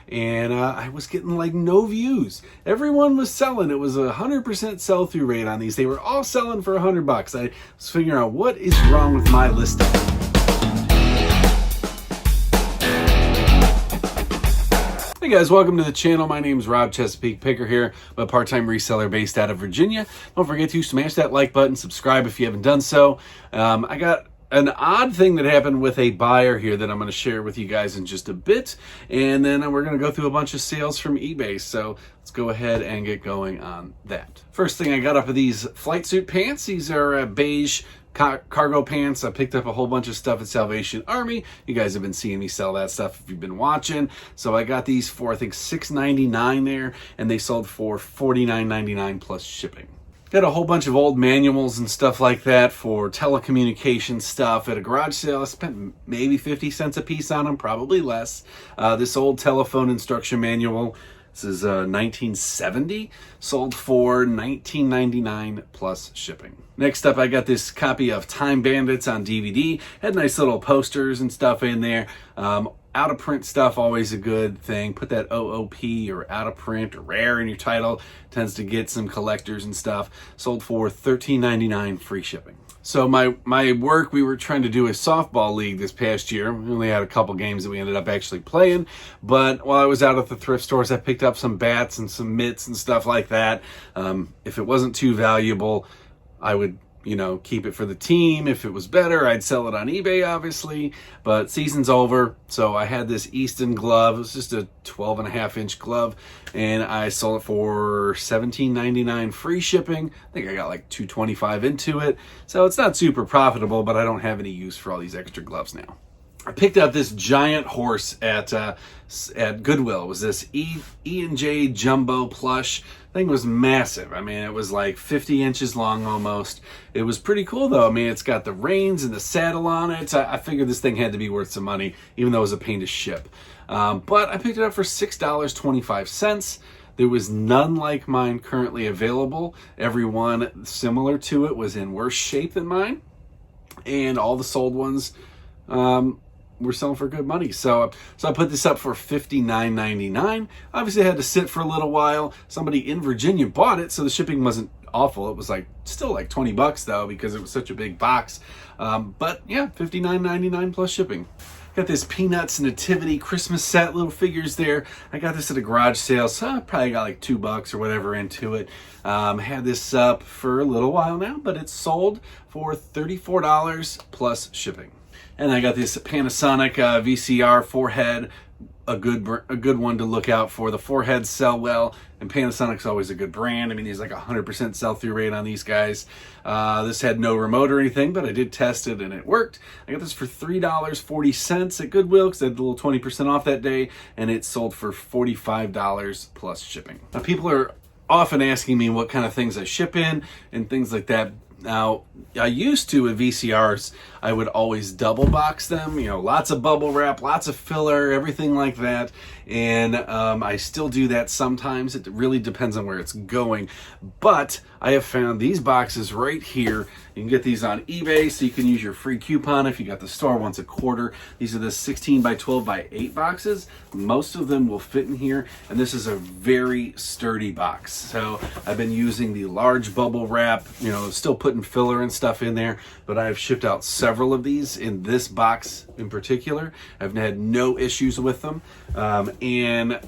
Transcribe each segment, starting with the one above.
and I was getting like no views. Everyone was selling. It was 100% sell-through rate on these. They were all selling for $100. I was figuring out what is wrong with my listing. Hey guys, welcome to the channel. My name is Rob Chesapeake Picker here. I'm a part-time reseller based out of Virginia. Don't forget to smash that like button, subscribe if you haven't done so. I got an odd thing that happened with a buyer here that I'm going to share with you guys in just a bit, and then we're going to go through a bunch of sales from eBay. So let's go ahead and get going on that. First thing I got up are these flight suit pants. These are beige cargo pants. I picked up a whole bunch of stuff at Salvation Army. You guys have been seeing me sell that stuff if you've been watching. So I got these for I think $6.99 there, and they sold for $49.99 plus shipping. Got a whole bunch of old manuals and stuff like that for telecommunication stuff at a garage sale. I spent maybe 50 cents a piece on them, probably less. This old telephone instruction manual, this is 1970, sold for $19.99 plus shipping. Next up, I got this copy of Time Bandits on DVD. Had nice little posters and stuff in there. Out of print stuff, always a good thing. Put that OOP or out of print or rare in your title. Tends to get some collectors and stuff. Sold for $13.99 free shipping. So my work, we were trying to do a softball league this past year. We only had a couple games that we ended up actually playing. But while I was out at the thrift stores, I picked up some bats and some mitts and stuff like that. If it wasn't too valuable, I would, keep it for the team. If it was better, I'd sell it on eBay, obviously. But season's over, so I had this Easton glove. It was just a 12.5-inch glove, and I sold it for $17.99 free shipping. I think I got like $2.25 into it. So it's not super profitable, but I don't have any use for all these extra gloves now. I picked up this giant horse at Goodwill. It was this E&J Jumbo plush. Thing was massive. I mean, it was like 50 inches long almost. It was pretty cool though. I mean, it's got the reins and the saddle on it. I figured this thing had to be worth some money, even though it was a pain to ship. But I picked it up for $6.25. There was none like mine currently available. Every one similar to it was in worse shape than mine. And all the sold ones we're selling for good money. So I put this up for $59.99. Obviously, I had to sit for a little while. Somebody in Virginia bought it, so the shipping wasn't awful. It was still like $20 though, because it was such a big box. But yeah, $59.99 plus shipping. Got this Peanuts Nativity Christmas set, little figures there. I got this at a garage sale, so I probably got like $2 or whatever into it. Had this up for a little while now, but it's sold for $34 plus shipping. And I got this Panasonic VCR 4-head, a good one to look out for. The 4-heads sell well, and Panasonic's always a good brand. I mean, there's like 100% sell-through rate on these guys. This had no remote or anything, but I did test it and it worked. I got this for $3.40 at Goodwill because I had a little 20% off that day, and it sold for $45 plus shipping. Now, people are often asking me what kind of things I ship in and things like that. Now, I used to with VCRs, I would always double box them, lots of bubble wrap, lots of filler, everything like that. And I still do that sometimes. It really depends on where it's going. But I have found these boxes right here. You can get these on eBay, so you can use your free coupon if you got the store once a quarter. These are the 16 by 12 by 8 boxes. Most of them will fit in here, and this is a very sturdy box. So I've been using the large bubble wrap, still putting filler and stuff in there, but I've shipped out several of these in this box in particular. I've had no issues with them. And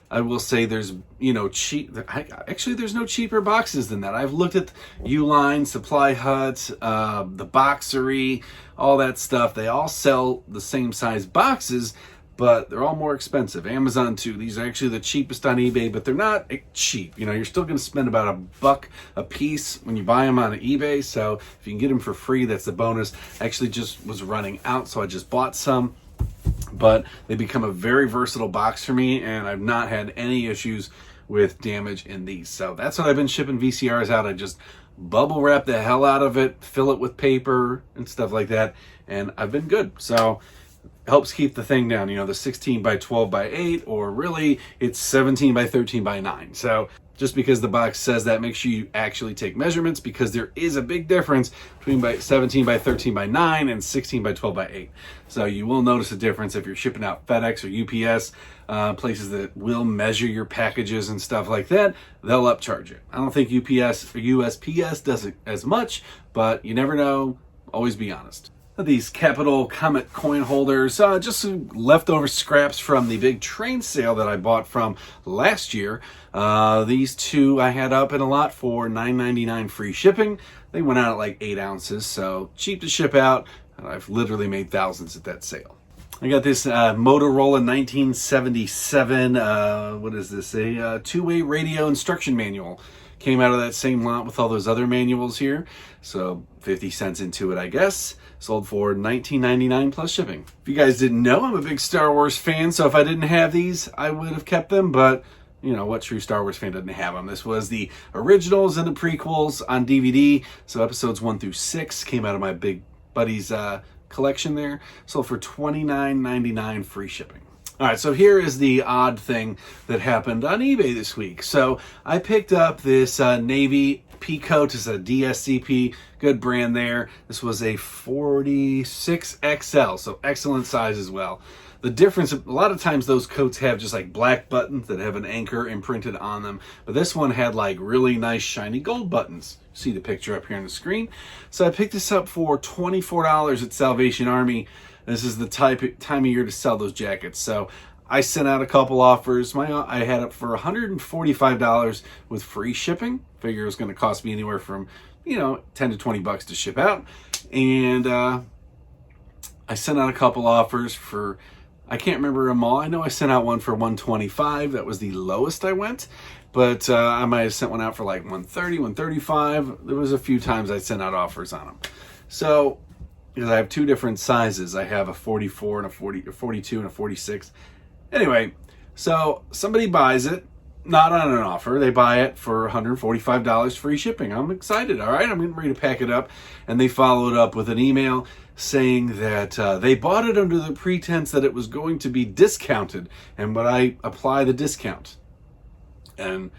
I will say there's, actually there's no cheaper boxes than that. I've looked at Uline, Supply Hut, the Boxery, all that stuff. They all sell the same size boxes, but they're all more expensive. Amazon too. These are actually the cheapest on eBay, but they're not cheap. You're still going to spend about $1 a piece when you buy them on eBay. So if you can get them for free, that's the bonus. Actually just was running out, so I just bought some. But they become a very versatile box for me, and I've not had any issues with damage in these. So that's what I've been shipping VCRs out. I just bubble wrap the hell out of it, fill it with paper and stuff like that, and I've been good. So helps keep the thing down, you know, the 16 by 12 by 8, or really it's 17 by 13 by 9. So just because the box says that, make sure you actually take measurements, because there is a big difference between 17 by 13 by 9 and 16 by 12 by 8. So you will notice a difference if you're shipping out FedEx or UPS, places that will measure your packages and stuff like that. They'll upcharge you. I don't think UPS or USPS does it as much, but you never know. Always be honest. These Capital Comet coin holders, just some leftover scraps from the big train sale that I bought from last year. These two I had up in a lot for $9.99 free shipping. They went out at like 8 ounces, so cheap to ship out. I've literally made thousands at that sale. I got this Motorola 1977, what is this, a two-way radio instruction manual. Came out of that same lot with all those other manuals here. So 50 cents into it, I guess. Sold for $19.99 plus shipping. If you guys didn't know, I'm a big Star Wars fan, so if I didn't have these, I would have kept them, but you know, what true Star Wars fan doesn't have them? This was the originals and the prequels on DVD. So episodes 1 through 6 came out of my big buddy's collection there. Sold for $29.99 free shipping. All right, so here is the odd thing that happened on eBay this week. So I picked up this Navy Peacoat. It's a DSCP, good brand there. This was a 46XL, so excellent size as well. The difference, a lot of times those coats have just like black buttons that have an anchor imprinted on them, but this one had like really nice shiny gold buttons. See the picture up here on the screen. So I picked this up for $24 at Salvation Army. This is the time of year to sell those jackets. So I sent out a couple offers. I had it for $145 with free shipping. Figure it was going to cost me anywhere from, you know, 10 to 20 bucks to ship out. And I sent out a couple offers for, I can't remember them all. I know I sent out one for $125. That was the lowest I went. But I might have sent one out for like $130, $135. There was a few times I sent out offers on them. So, because I have two different sizes. I have a 44 and a 42 and a 46. Anyway, so somebody buys it, not on an offer. They buy it for $145 free shipping. I'm excited. All right, I'm getting ready to pack it up. And they followed up with an email saying that they bought it under the pretense that it was going to be discounted. And would I apply the discount? And,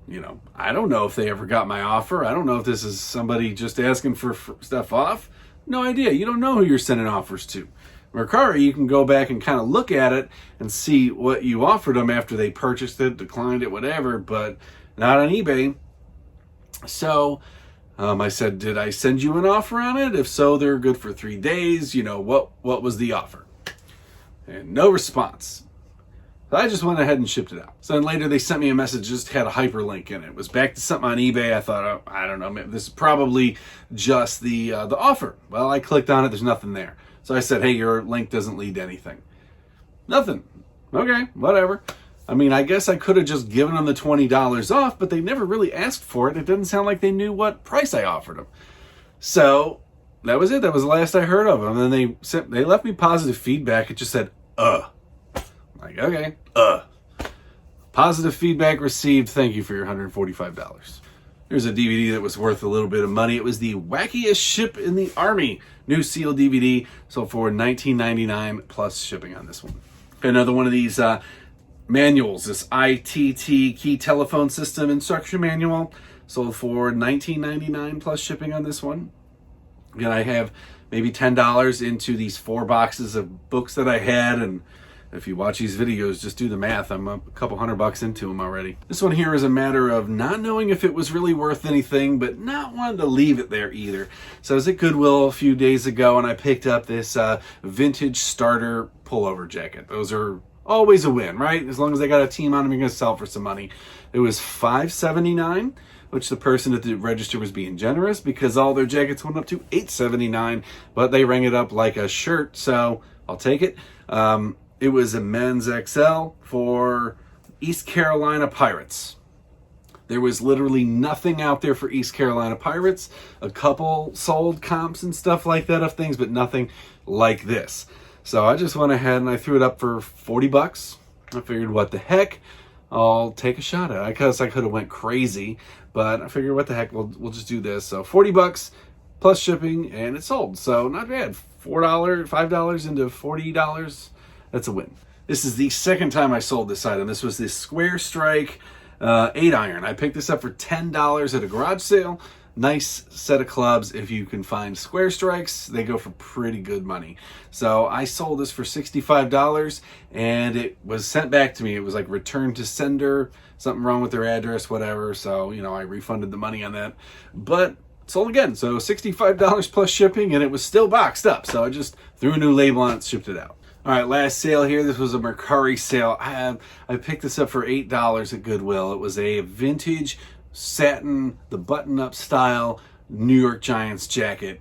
you know, I don't know if they ever got my offer. I don't know if this is somebody just asking for stuff off. No idea. You don't know who you're sending offers to. Mercari, you can go back and kind of look at it and see what you offered them after they purchased it, declined it, whatever, but not on eBay. So I said, did I send you an offer on it? If so, they're good for 3 days. You know, what was the offer? And no response. So I just went ahead and shipped it out. So then later they sent me a message, just had a hyperlink in it. It was back to something on eBay. I thought, oh, I don't know, this is probably just the offer. Well, I clicked on it. There's nothing there. So I said, hey, your link doesn't lead to anything. Nothing. Okay, whatever. I mean, I guess I could have just given them the $20 off, but they never really asked for it. It didn't sound like they knew what price I offered them. So that was it. That was the last I heard of them. And then they left me positive feedback. It just said, Like, okay, Positive feedback received. Thank you for your $145. Here's a DVD that was worth a little bit of money. It was the Wackiest Ship in the Army new seal DVD. Sold for $19.99 plus shipping on this one. Another one of these manuals, this ITT key telephone system instruction manual. Sold for $19.99 plus shipping on this one. Again, I have maybe $10 into these 4 boxes of books that I had, and if you watch these videos, just do the math. I'm a couple $100 into them already. This one here is a matter of not knowing if it was really worth anything, but not wanting to leave it there either. So I was at Goodwill a few days ago, and I picked up this vintage starter pullover jacket. Those are always a win, right? As long as they got a team on them, you're going to sell for some money. It was $5.79, which the person at the register was being generous because all their jackets went up to $8.79, but they rang it up like a shirt, so I'll take it. It was a men's XL for East Carolina Pirates. There was literally nothing out there for East Carolina Pirates. A couple sold comps and stuff like that of things, but nothing like this. So I just went ahead and I threw it up for $40. I figured, what the heck? I'll take a shot at it. I guess I could have went crazy, but I figured, what the heck? We'll just do this. So $40. plus shipping, and it sold. So not bad. $4, $5 into $40. That's a win. This is the second time I sold this item. This was this Square Strike 8-iron. I picked this up for $10 at a garage sale. Nice set of clubs. If you can find Square Strikes, they go for pretty good money. So I sold this for $65, and it was sent back to me. It was like returned to sender, something wrong with their address, whatever. So, you know, I refunded the money on that. But sold again. So $65 plus shipping, and it was still boxed up. So I just threw a new label on it, shipped it out. All right, last sale here. This was a Mercari sale. I picked this up for $8 at Goodwill. It was a vintage satin, the button-up style New York Giants jacket.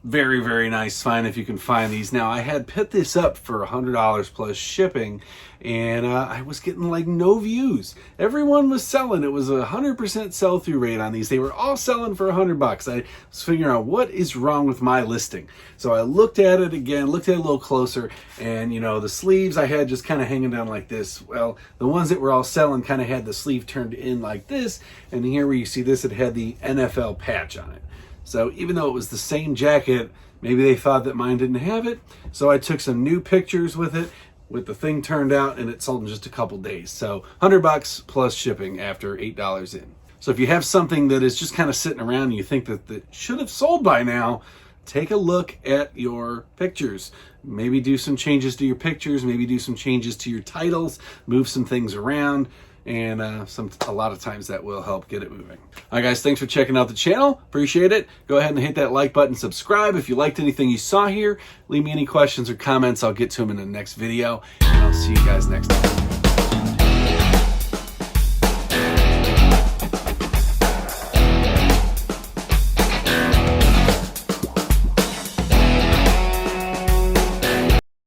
Very, very nice find if you can find these. Now, I had put this up for $100 plus shipping, and I was getting like no views. Everyone was selling. It was a 100% sell-through rate on these. They were all selling for $100. I was figuring out what is wrong with my listing. So I looked at it again, looked at it a little closer, and you know, the sleeves I had just kind of hanging down like this. Well, the ones that were all selling kind of had the sleeve turned in like this, and here where you see this, it had the NFL patch on it. So even though it was the same jacket, maybe they thought that mine didn't have it. So I took some new pictures with it, with the thing turned out, and it sold in just a couple days. So $100 plus shipping after $8 in. So if you have something that is just kind of sitting around and you think that should have sold by now, take a look at your pictures. Maybe do some changes to your pictures, maybe do some changes to your titles, move some things around. And a lot of times that will help get it moving. All right, guys, thanks for checking out the channel. Appreciate it. Go ahead and hit that like button, subscribe. If you liked anything you saw here, leave me any questions or comments. I'll get to them in the next video, and I'll see you guys next time.